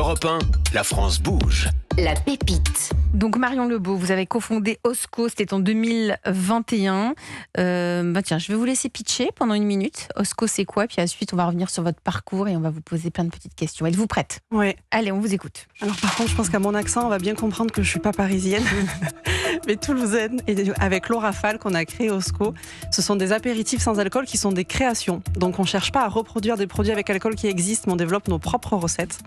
Europe 1, la France bouge. La pépite. Donc Marion Lebeau, vous avez cofondé Osco, c'était en 2021. Tiens, je vais vous laisser pitcher pendant 1 minute. Osco, c'est quoi? Puis ensuite, on va revenir sur votre parcours et on va vous poser plein de petites questions. Êtes-vous prête? Oui. Allez, on vous écoute. Alors par contre, je pense qu'à mon accent, on va bien comprendre que je ne suis pas parisienne, mais toulousaine. Et avec Laura Fall, qu'on a créé Osco, ce sont des apéritifs sans alcool qui sont des créations. Donc on ne cherche pas à reproduire des produits avec alcool qui existent, mais on développe nos propres recettes.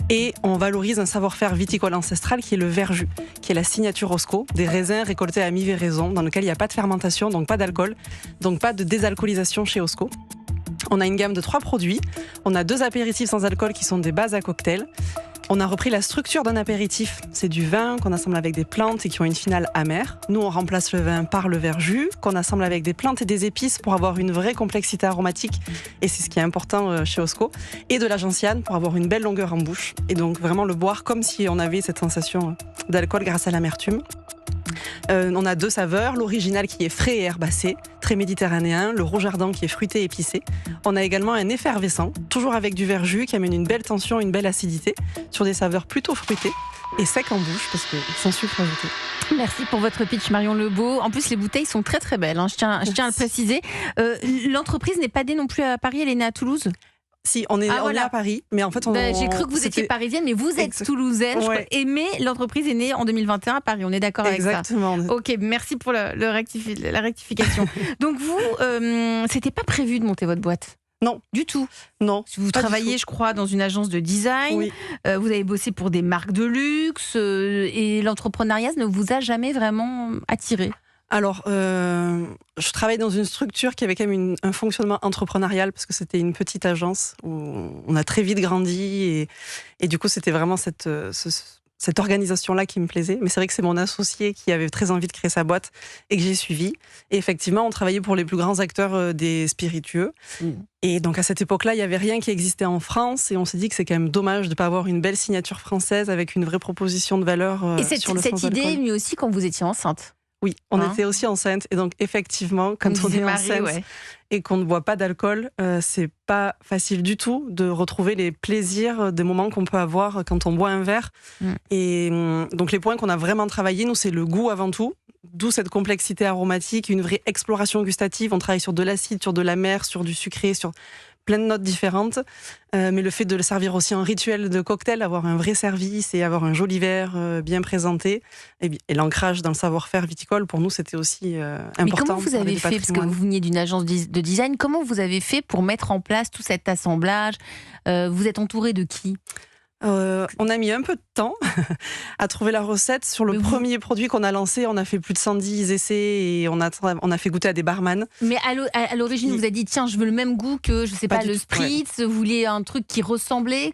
Et on valorise un savoir-faire viticole ancestral qui est le verjus, qui est la signature Osco, des raisins récoltés à mi-véraison, dans lequel il n'y a pas de fermentation, donc pas d'alcool, donc pas de désalcoolisation chez Osco. On a une gamme de 3 produits. On a 2 apéritifs sans alcool qui sont des bases à cocktail. On a repris la structure d'un apéritif. C'est du vin qu'on assemble avec des plantes et qui ont une finale amère. Nous, on remplace le vin par le verjus, qu'on assemble avec des plantes et des épices pour avoir une vraie complexité aromatique. Et c'est ce qui est important chez Osco. Et de la gentiane pour avoir une belle longueur en bouche. Et donc vraiment le boire comme si on avait cette sensation d'alcool grâce à l'amertume. On a 2 saveurs, l'original qui est frais et herbacé, très méditerranéen, le rouge ardent qui est fruité et épicé. On a également un effervescent, toujours avec du verjus qui amène une belle tension, une belle acidité, sur des saveurs plutôt fruitées et secs en bouche parce que sans sucre ajouté. Merci pour votre pitch Marion Lebeau. En plus, les bouteilles sont très très belles, hein. Je tiens à le préciser. L'entreprise n'est pas née non plus à Paris, elle est née à Toulouse. Si, on est à Paris, mais en fait... J'ai cru que vous étiez parisienne, mais vous êtes toulousaine. Ouais. Mais l'entreprise est née en 2021 à Paris, on est d'accord avec ça? Exactement. Ok, merci pour la rectification. Donc vous, c'était pas prévu de monter votre boîte? Non. Du tout? Non. Vous travaillez, je crois, dans une agence de design. Oui. Vous avez bossé pour des marques de luxe. Et l'entrepreneuriat ne vous a jamais vraiment attiré? Alors, je travaille dans une structure qui avait quand même un fonctionnement entrepreneurial parce que c'était une petite agence où on a très vite grandi et du coup, c'était vraiment cette organisation-là qui me plaisait. Mais c'est vrai que c'est mon associé qui avait très envie de créer sa boîte et que j'ai suivi. Et effectivement, on travaillait pour les plus grands acteurs des spiritueux. Et donc, à cette époque-là, il n'y avait rien qui existait en France et on s'est dit que c'est quand même dommage de ne pas avoir une belle signature française avec une vraie proposition de valeur sur le sans alcool. Et cette idée est venue aussi quand vous étiez enceinte? Oui, on était aussi enceinte et donc effectivement, quand on est enceinte et qu'on ne boit pas d'alcool, c'est pas facile du tout de retrouver les plaisirs des moments qu'on peut avoir quand on boit un verre. Et donc les points qu'on a vraiment travaillé, nous, c'est le goût avant tout, d'où cette complexité aromatique, une vraie exploration gustative. On travaille sur de l'acide, sur de l'amer, sur du sucré, sur plein de notes différentes, mais le fait de le servir aussi en rituel de cocktail, avoir un vrai service et avoir un joli verre bien présenté, et l'ancrage dans le savoir-faire viticole, pour nous, c'était aussi important. Mais comment vous avez fait, parce que vous veniez d'une agence de design, comment vous avez fait pour mettre en place tout cet assemblage? Vous êtes entouré de qui? On a mis un peu de temps à trouver la recette. Sur le premier produit qu'on a lancé, on a fait plus de 110 essais et on a fait goûter à des barman. Mais à l'origine, vous avez dit, tiens, je veux le même goût que, je sais pas le spritz, vous vouliez un truc qui ressemblait.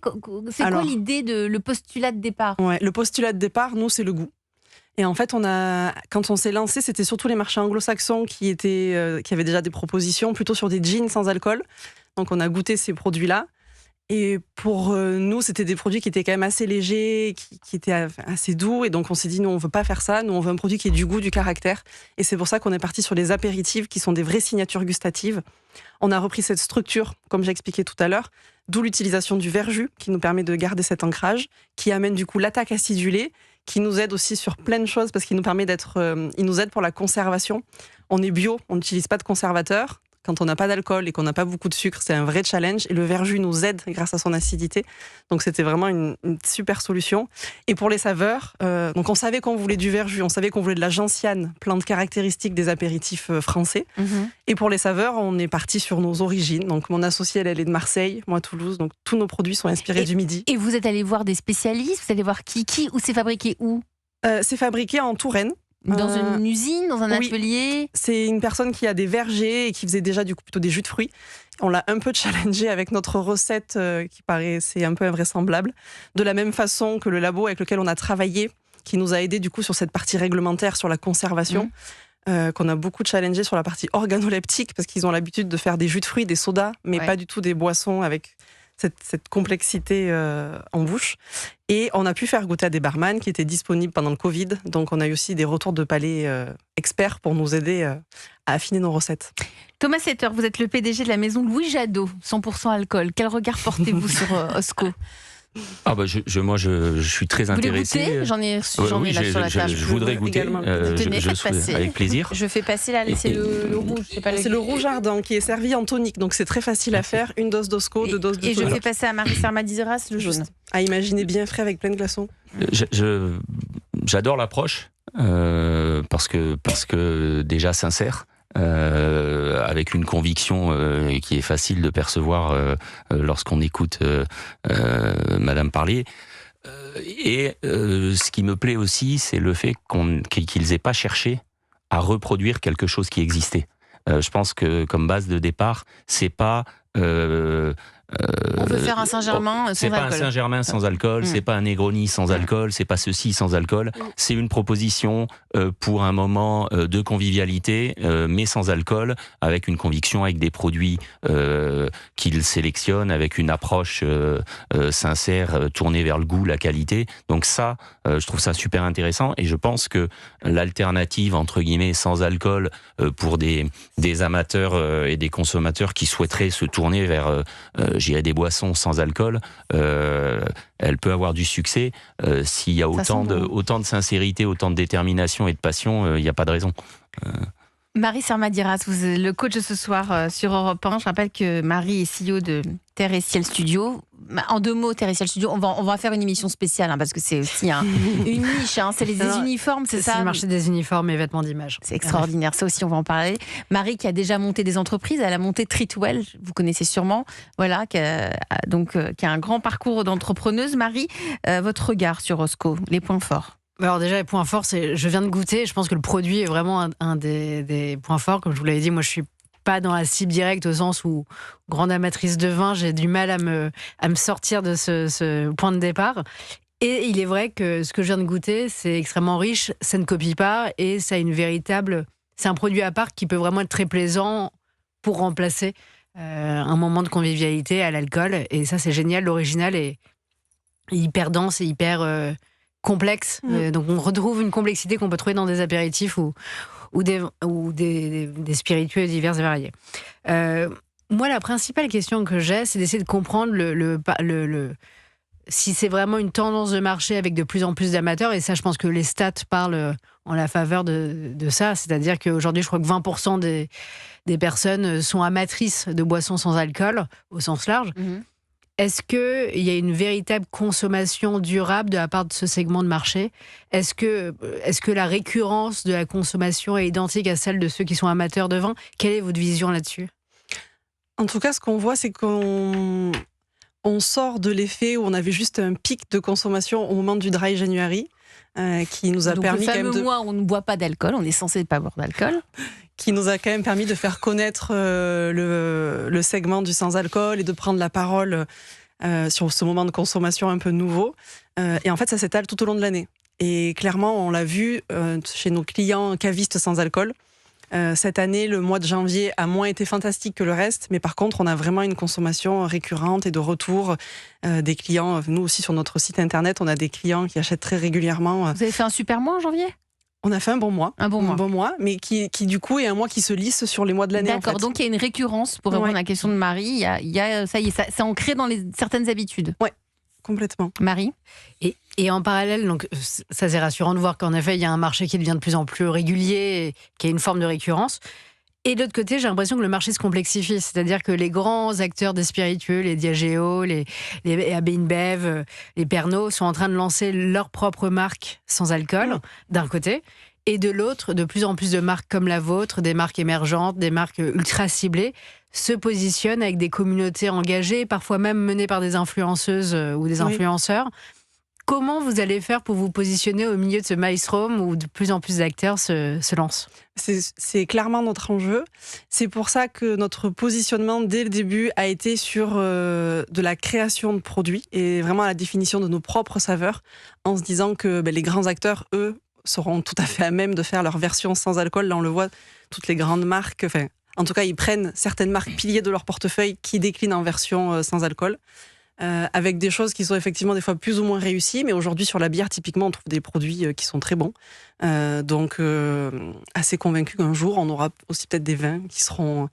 C'est quoi l'idée, le postulat de départ? Le postulat de départ, nous, c'est le goût. Et en fait, quand on s'est lancé, c'était surtout les marchés anglo-saxons qui avaient déjà des propositions, plutôt sur des gins sans alcool. Donc on a goûté ces produits-là. Et pour nous, c'était des produits qui étaient quand même assez légers, qui étaient assez doux. Et donc, on s'est dit, nous, on ne veut pas faire ça. Nous, on veut un produit qui ait du goût, du caractère. Et c'est pour ça qu'on est parti sur les apéritifs, qui sont des vraies signatures gustatives. On a repris cette structure, comme j'ai expliqué tout à l'heure, d'où l'utilisation du verjus, qui nous permet de garder cet ancrage, qui amène du coup l'attaque acidulée, qui nous aide aussi sur plein de choses, parce qu'il nous permet il nous aide pour la conservation. On est bio, on n'utilise pas de conservateur. Quand on n'a pas d'alcool et qu'on n'a pas beaucoup de sucre, c'est un vrai challenge. Et le verjus nous aide grâce à son acidité. Donc, c'était vraiment une super solution. Et pour les saveurs, donc on savait qu'on voulait du verjus, on savait qu'on voulait de la gentiane, plante caractéristique des apéritifs français. Et pour les saveurs, on est parti sur nos origines. Donc, mon associée, elle est de Marseille, moi, Toulouse. Donc, tous nos produits sont inspirés du Midi. Et vous êtes allé voir des spécialistes? Vous allez voir qui ou c'est fabriqué où? C'est fabriqué en Touraine. Dans une usine, dans un atelier? C'est une personne qui a des vergers et qui faisait déjà du coup plutôt des jus de fruits. On l'a un peu challengé avec notre recette qui paraissait un peu invraisemblable. De la même façon que le labo avec lequel on a travaillé, qui nous a aidé du coup sur cette partie réglementaire, sur la conservation, qu'on a beaucoup challengé sur la partie organoleptique, parce qu'ils ont l'habitude de faire des jus de fruits, des sodas, mais pas du tout des boissons avec cette complexité en bouche. Et on a pu faire goûter à des barman qui étaient disponibles pendant le Covid. Donc, on a eu aussi des retours de palais experts pour nous aider à affiner nos recettes. Thomas Setter, vous êtes le PDG de la maison Louis Jadot, 100% alcool. Quel regard portez-vous sur Osco ? Moi, je suis très Vous voulez intéressé. goûter? J'en ai Oui, là sur la table. je voudrais goûter. également. Tenez, faites passer. Avec plaisir. Je fais passer là, c'est le rouge. C'est le rouge ardent qui est servi en tonique, donc c'est très facile à faire. Une dose d'Osco, 2 doses de Et je tonique. fais passer à Marie Sermadiras le jaune. À imaginer bien frais avec plein de glaçons. J'adore l'approche parce que déjà sincère. Avec une conviction qui est facile de percevoir lorsqu'on écoute Madame parler. Et ce qui me plaît aussi, c'est le fait qu'ils aient pas cherché à reproduire quelque chose qui existait. Je pense que comme base de départ, c'est pas on veut faire un Saint-Germain sans c'est pas alcool. un Saint-Germain sans alcool, c'est pas un Negroni sans alcool, c'est pas ceci sans alcool. C'est une proposition pour un moment de convivialité, mais sans alcool, avec une conviction, avec des produits qu'il sélectionne, avec une approche sincère, tournée vers le goût, la qualité. Donc ça, je trouve ça super intéressant, et je pense que l'alternative entre guillemets sans alcool pour des amateurs et des consommateurs qui souhaiteraient se tourner vers j'irais des boissons sans alcool, elle peut avoir du succès s'il y a autant de sincérité, autant de détermination et de passion, il n'y a pas de raison. Marie Sermadiras, vous êtes le coach de ce soir sur Europe 1. Je rappelle que Marie est CEO de Terre et Ciel Studio. En 2 mots, Terre et Ciel Studio, on va faire une émission spéciale parce que c'est aussi une niche. C'est des uniformes, c'est ça? C'est le marché des uniformes et vêtements d'image. C'est extraordinaire, ça aussi on va en parler. Marie qui a déjà monté des entreprises, elle a monté Treatwell, vous connaissez sûrement, voilà, qui a un grand parcours d'entrepreneuse. Marie, votre regard sur Osco, les points forts? Alors déjà, les points forts, je viens de goûter, je pense que le produit est vraiment un des points forts. Comme je vous l'avais dit, moi je suis pas dans la cible directe au sens où, grande amatrice de vin, j'ai du mal à me sortir de ce point de départ. Et il est vrai que ce que je viens de goûter, c'est extrêmement riche, ça ne copie pas, et ça a c'est un produit à part qui peut vraiment être très plaisant pour remplacer un moment de convivialité à l'alcool. Et ça, c'est génial. L'original est hyper dense et hyper complexe. Donc on retrouve une complexité qu'on peut trouver dans des apéritifs ou des spiritueux divers et variés. Moi, la principale question que j'ai, c'est d'essayer de comprendre si c'est vraiment une tendance de marché avec de plus en plus d'amateurs. Et ça, je pense que les stats parlent en la faveur de ça. C'est-à-dire qu'aujourd'hui, je crois que 20% des personnes sont amatrices de boissons sans alcool, au sens large. Est-ce qu'il y a une véritable consommation durable de la part de ce segment de marché? Est-ce que la récurrence de la consommation est identique à celle de ceux qui sont amateurs de vin? Quelle est votre vision là-dessus? En tout cas, ce qu'on voit, c'est qu'on sort de l'effet où on avait juste un pic de consommation au moment du Dry January, qui nous a permis le quand même fameux mois où on ne boit pas d'alcool, on est censé ne pas boire d'alcool. Qui nous a quand même permis de faire connaître le segment du sans-alcool et de prendre la parole sur ce moment de consommation un peu nouveau. Et en fait, ça s'étale tout au long de l'année. Et clairement, on l'a vu chez nos clients cavistes sans alcool. Cette année, le mois de janvier a moins été fantastique que le reste, mais par contre, on a vraiment une consommation récurrente et de retour des clients. Nous aussi, sur notre site internet, on a des clients qui achètent très régulièrement. Vous avez fait un super mois en janvier? On a fait un bon mois. Un bon mois, mais qui du coup est un mois qui se lisse sur les mois de l'année. D'accord, en fait. Donc il y a une récurrence, pour répondre à la question de Marie, ça y est, c'est ancré dans certaines habitudes. Oui, complètement. Marie? Et en parallèle, donc, ça c'est rassurant de voir qu'en effet, il y a un marché qui devient de plus en plus régulier, et qui a une forme de récurrence. Et de l'autre côté, j'ai l'impression que le marché se complexifie. C'est-à-dire que les grands acteurs des spiritueux, les Diageo, les AB InBev, les Pernod, sont en train de lancer leur propre marque sans alcool, d'un côté. Et de l'autre, de plus en plus de marques comme la vôtre, des marques émergentes, des marques ultra ciblées, se positionnent avec des communautés engagées, parfois même menées par des influenceuses ou des influenceurs. Comment vous allez faire pour vous positionner au milieu de ce maelstrom où de plus en plus d'acteurs se lancent? C'est clairement notre enjeu. C'est pour ça que notre positionnement dès le début a été sur de la création de produits et vraiment la définition de nos propres saveurs, en se disant que les grands acteurs, eux, seront tout à fait à même de faire leur version sans alcool. Là, on le voit, toutes les grandes marques, en tout cas, ils prennent certaines marques piliers de leur portefeuille qui déclinent en version sans alcool. Avec des choses qui sont effectivement des fois plus ou moins réussies, mais aujourd'hui sur la bière typiquement on trouve des produits qui sont très bons, donc assez convaincu qu'un jour on aura aussi peut-être des vins qui seront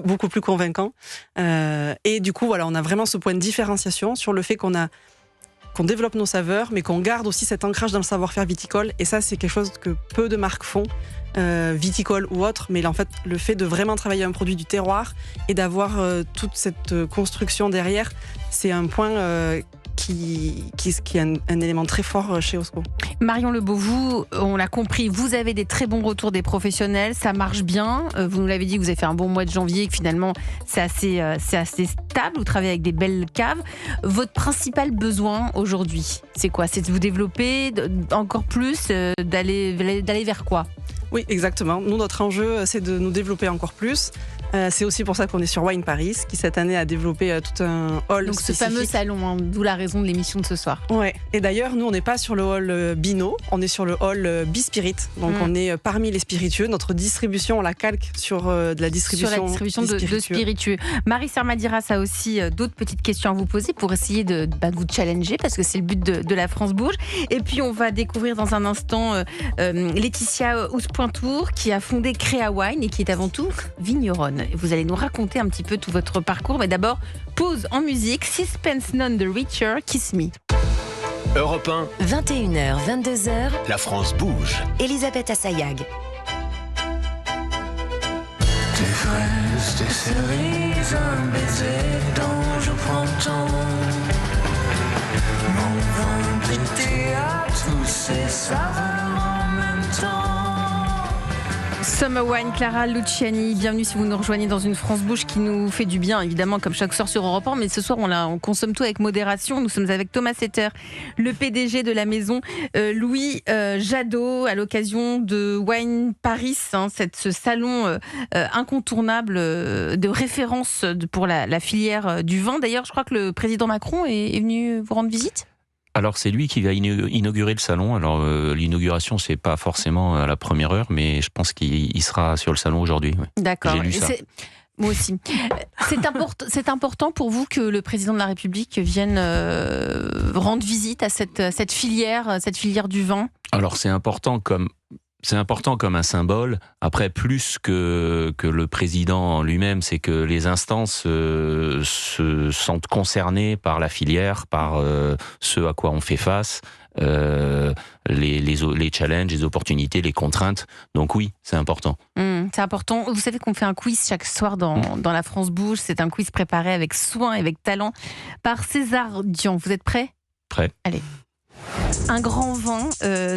beaucoup plus convaincants, et du coup voilà, on a vraiment ce point de différenciation sur le fait qu'on a qu'on développe nos saveurs, mais qu'on garde aussi cet ancrage dans le savoir-faire viticole. Et ça, c'est quelque chose que peu de marques font, viticoles ou autres. Mais en fait, le fait de vraiment travailler un produit du terroir et d'avoir toute cette construction derrière, c'est un point qui est un élément très fort chez Osco. Marion Lebeau, vous, on l'a compris, vous avez des très bons retours des professionnels, ça marche bien. Vous nous l'avez dit que vous avez fait un bon mois de janvier, que finalement c'est assez stable, vous travaillez avec des belles caves. Votre principal besoin aujourd'hui, c'est quoi ? C'est de vous développer encore plus, d'aller vers quoi ? Oui, exactement. Nous, notre enjeu, c'est de nous développer encore plus. C'est aussi pour ça qu'on est sur Wine Paris, qui cette année a développé tout un hall donc spécifique. Ce fameux salon, hein, d'où la raison de l'émission de ce soir. Ouais. Et d'ailleurs, nous, on n'est pas sur le hall Bino, on est sur le hall Bispirit. Donc on est parmi les spiritueux. Notre distribution, on la calque sur de la distribution, de spiritueux. Marie Sarmadiras a aussi d'autres petites questions à vous poser pour essayer de vous challenger, parce que c'est le but de la France Bouge. Et puis on va découvrir dans un instant Laetitia Ouspointour, qui a fondé Créa Wine et qui est avant tout vigneronne. Vous allez nous raconter un petit peu tout votre parcours. Mais d'abord, pause en musique. Sixpence None the Richer, Kiss Me. Europe 1, 21h, 22h, la France bouge. Elisabeth Assayag. Tes fraises, tes cerises, un baiser dont je prends ton mon vin d'été à tous ces saveurs en même temps. Summer Wine, Clara Luciani, bienvenue si vous nous rejoignez dans une France Bouge qui nous fait du bien, évidemment, comme chaque soir sur Europe 1, mais ce soir on consomme tout avec modération. Nous sommes avec Thomas Setter, le PDG de la maison Louis Jadot, à l'occasion de Wine Paris, ce salon incontournable de référence pour la filière du vin. D'ailleurs, je crois que le président Macron est venu vous rendre visite. Alors c'est lui qui va inaugurer le salon. Alors l'inauguration, c'est pas forcément à la première heure, mais je pense qu'il sera sur le salon aujourd'hui. Oui. D'accord. J'ai lu ça. Moi aussi. C'est important pour vous que le président de la République vienne rendre visite à cette filière du vin ? Alors c'est important comme un symbole. Après, plus que le président lui-même, c'est que les instances se sentent concernées par la filière, par ce à quoi on fait face, les challenges, les opportunités, les contraintes. Donc oui, c'est important. C'est important. Vous savez qu'on fait un quiz chaque soir dans la France Bouge. C'est un quiz préparé avec soin et avec talent par César Dian. Vous êtes prêts ? Prêt. Allez. Un grand vin,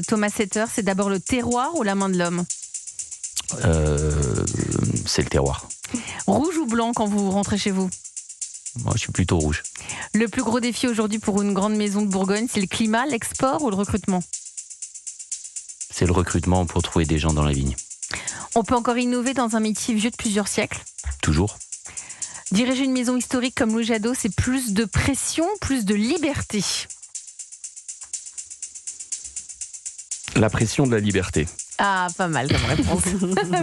Thomas Setter, c'est d'abord le terroir ou la main de l'homme ? C'est le terroir. Rouge ou blanc quand vous rentrez chez vous ? Moi, je suis plutôt rouge. Le plus gros défi aujourd'hui pour une grande maison de Bourgogne, c'est le climat, l'export ou le recrutement ? C'est le recrutement pour trouver des gens dans la vigne. On peut encore innover dans un métier vieux de plusieurs siècles ? Toujours. Diriger une maison historique comme Louis Jadot, c'est plus de pression, plus de liberté ? La pression de la liberté. Ah, pas mal comme réponse.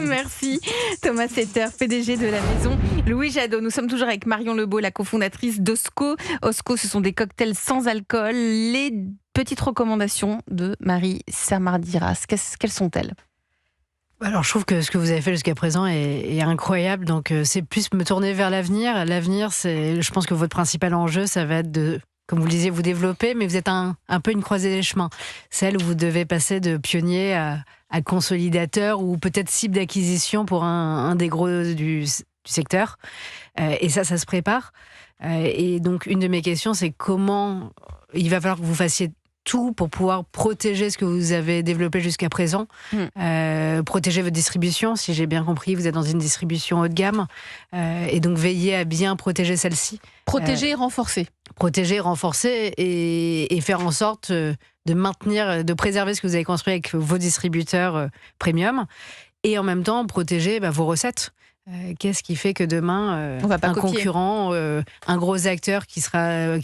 Merci Thomas Setter, PDG de la maison Louis Jadot. Nous sommes toujours avec Marion Lebeau, la cofondatrice d'Osco. Osco, ce sont des cocktails sans alcool. Les petites recommandations de Marie Sarmadiras, quelles sont-elles ? Alors, je trouve que ce que vous avez fait jusqu'à présent est incroyable. Donc, c'est plus me tourner vers l'avenir. L'avenir, je pense que votre principal enjeu, ça va être de, comme vous le disiez, vous développer, mais vous êtes un peu une croisée des chemins. Celle où vous devez passer de pionnier à consolidateur ou peut-être cible d'acquisition pour un des gros du secteur. Et ça se prépare. Et donc, une de mes questions, c'est comment il va falloir que vous fassiez tout pour pouvoir protéger ce que vous avez développé jusqu'à présent, protéger votre distribution. Si j'ai bien compris, vous êtes dans une distribution haut de gamme, et donc veiller à bien protéger celle-ci. Protéger et renforcer. Protéger, renforcer et faire en sorte de maintenir, de préserver ce que vous avez construit avec vos distributeurs premium, et en même temps protéger vos recettes. Qu'est-ce qui fait que demain, un concurrent, un gros acteur qui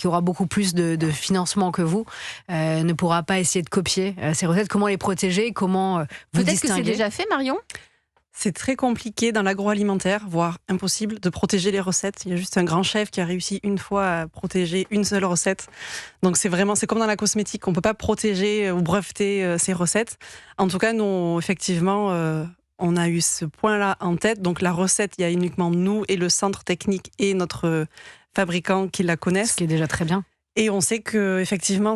aura beaucoup plus de financement que vous, ne pourra pas essayer de copier ces recettes ? Comment les protéger ? Comment vous distinguer ? Peut-être que c'est déjà fait, Marion ? C'est très compliqué dans l'agroalimentaire, voire impossible, de protéger les recettes. Il y a juste un grand chef qui a réussi une fois à protéger une seule recette. Donc c'est comme dans la cosmétique, on ne peut pas protéger ou breveter ces recettes. En tout cas, nous, effectivement, on a eu ce point-là en tête. Donc la recette, il y a uniquement nous et le centre technique et notre fabricant qui la connaissent. Ce qui est déjà très bien. Et on sait que effectivement,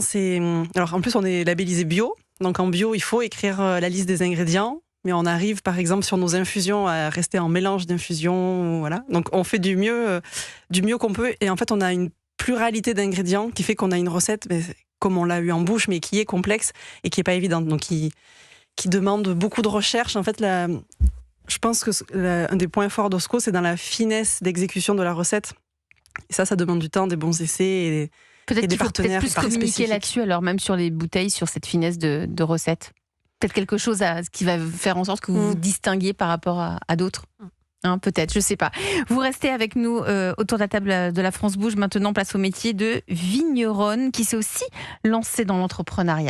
alors en plus on est labellisé bio, donc en bio il faut écrire la liste des ingrédients. Mais on arrive, par exemple, sur nos infusions, à rester en mélange d'infusions. Voilà. Donc, on fait du mieux qu'on peut. Et en fait, on a une pluralité d'ingrédients qui fait qu'on a une recette, comme on l'a eu en bouche, mais qui est complexe et qui n'est pas évidente. Donc, qui demande beaucoup de recherche. En fait, je pense que un des points forts d'Osco, c'est dans la finesse d'exécution de la recette. Et ça demande du temps, des bons essais et Peut-être des qu'il faut partenaires plus très communiquer spécifiques. là-dessus, alors même sur les bouteilles, sur cette finesse de recette. Peut-être quelque chose qui va faire en sorte que vous vous distinguiez par rapport à d'autres. Hein, peut-être, je sais pas. Vous restez avec nous autour de la table de la France Bouge. Maintenant, place au métier de vigneronne qui s'est aussi lancée dans l'entrepreneuriat.